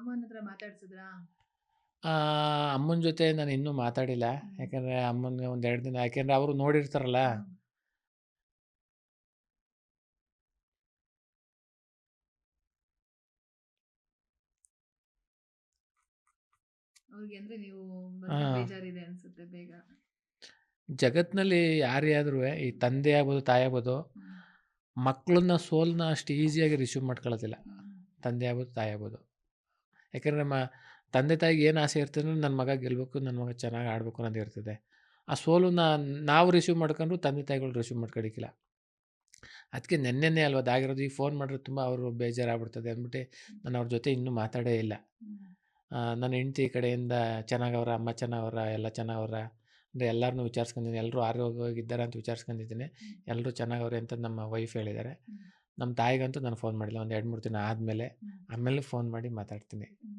ಅಮ್ಮನ ಹತ್ರ ಮಾತಾಡ್ಸಿದ್ರಾ? ಆ, ಅಮ್ಮನ ಜೊತೆ ನಾನು ಇನ್ನೂ ಮಾತಾಡಿಲ್ಲ. ಹ್ಮ್. ಯಾಕಂದರೆ ಅಮ್ಮನಿಗೆ ಒಂದು 2 ದಿನ, ಯಾಕೆಂದರೆ ಅವರು ನೋಡಿರ್ತಾರಲ್ಲ. ಹ್ಮ್. ಅವ್ರಿಗೆ ಅಂದ್ರೆ ನೀವು ಬಂದ್ರೆ ಹಾಂ. ಬೇಜಾರಿದೆ ಅನ್ಸುತ್ತೆ ಬೇಗ. ಜಗತ್ತಿನಲ್ಲಿ ಯಾರೇ ಆದ್ರೂ ಈ ತಂದೆ ಆಗ್ಬೋದು, ತಾಯಿ ಆಗ್ಬೋದು, ಹ್ಮ್. ಮಕ್ಕಳನ್ನ ಸೋಲನ್ನ ಅಷ್ಟು ಈಸಿಯಾಗಿ ರಿಸೀವ್ ಮಾಡ್ಕೊಳ್ಳೋದಿಲ್ಲ. ಹ್ಮ್. ತಂದೆ ಆಗ್ಬೋದು, ತಾಯಿ ಆಗ್ಬೋದು. ಯಾಕೆಂದರೆ ತಂದೆ ತಾಯಿಗೆ ಏನು ಆಸೆ ಇರ್ತದೆ ಅಂದ್ರೆ ನನ್ನ ಮಗ ಗೆಲ್ಲಬೇಕು, ನನ್ನ ಮಗ ಚೆನ್ನಾಗಿ ಆಡಬೇಕು ಅನ್ನೋದು ಇರ್ತದೆ. ಆ ಸೋಲನ್ನ ನಾವು ರಿಸೀವ್ ಮಾಡ್ಕೊಂಡ್ರು ತಂದೆ ತಾಯಿಗಳು ರಿಸೀವ್ ಮಾಡ್ಕೊಳಕ್ಕಿಲ್ಲ. ಅದಕ್ಕೆ ನೆನ್ನೆನೇ ಅಲ್ವಾ ಅದಾಗಿರೋದು. ಈಗ ಫೋನ್ ಮಾಡಿದ್ರೆ ತುಂಬ ಅವರು ಬೇಜಾರಾಗ್ಬಿಡ್ತದೆ ಅಂದ್ಬಿಟ್ಟು ನಾನು ಅವ್ರ ಜೊತೆ ಇನ್ನೂ ಮಾತಾಡೇ ಇಲ್ಲ. ಹ್ಮ್. ನನ್ನ ಹೆಂಡ್ತಿ ಕಡೆಯಿಂದ ಚೆನ್ನಾಗವ್ರ, ಅಮ್ಮ ಚೆನ್ನಾಗವ್ರ, ಎಲ್ಲ ಚೆನ್ನಾಗವ್ರ ಅಂದರೆ ಎಲ್ಲರನ್ನೂ ವಿಚಾರಿಸ್ಕೊಂಡಿದ್ದೀನಿ. ಎಲ್ಲರೂ ಆರೋಗ್ಯವಾಗಿದ್ದಾರೆ ಅಂತ ವಿಚಾರಿಸ್ಕೊಂಡಿದ್ದೀನಿ. ಹ್ಮ್. ಎಲ್ಲರೂ ಚೆನ್ನಾಗವ್ರೆ ಅಂತ ನಮ್ಮ ವೈಫ್ ಹೇಳಿದ್ದಾರೆ. ಹ್ಮ್. ನಮ್ಮ ತಾಯಿಗಂತೂ ನಾನು ಫೋನ್ ಮಾಡಿಲ್ಲ. ಒಂದು 2-3 ದಿನ ಆದಮೇಲೆ, ಹ್ಮ್. ಆಮೇಲೆ ಫೋನ್ ಮಾಡಿ ಮಾತಾಡ್ತೀನಿ. ಹ್ಮ್.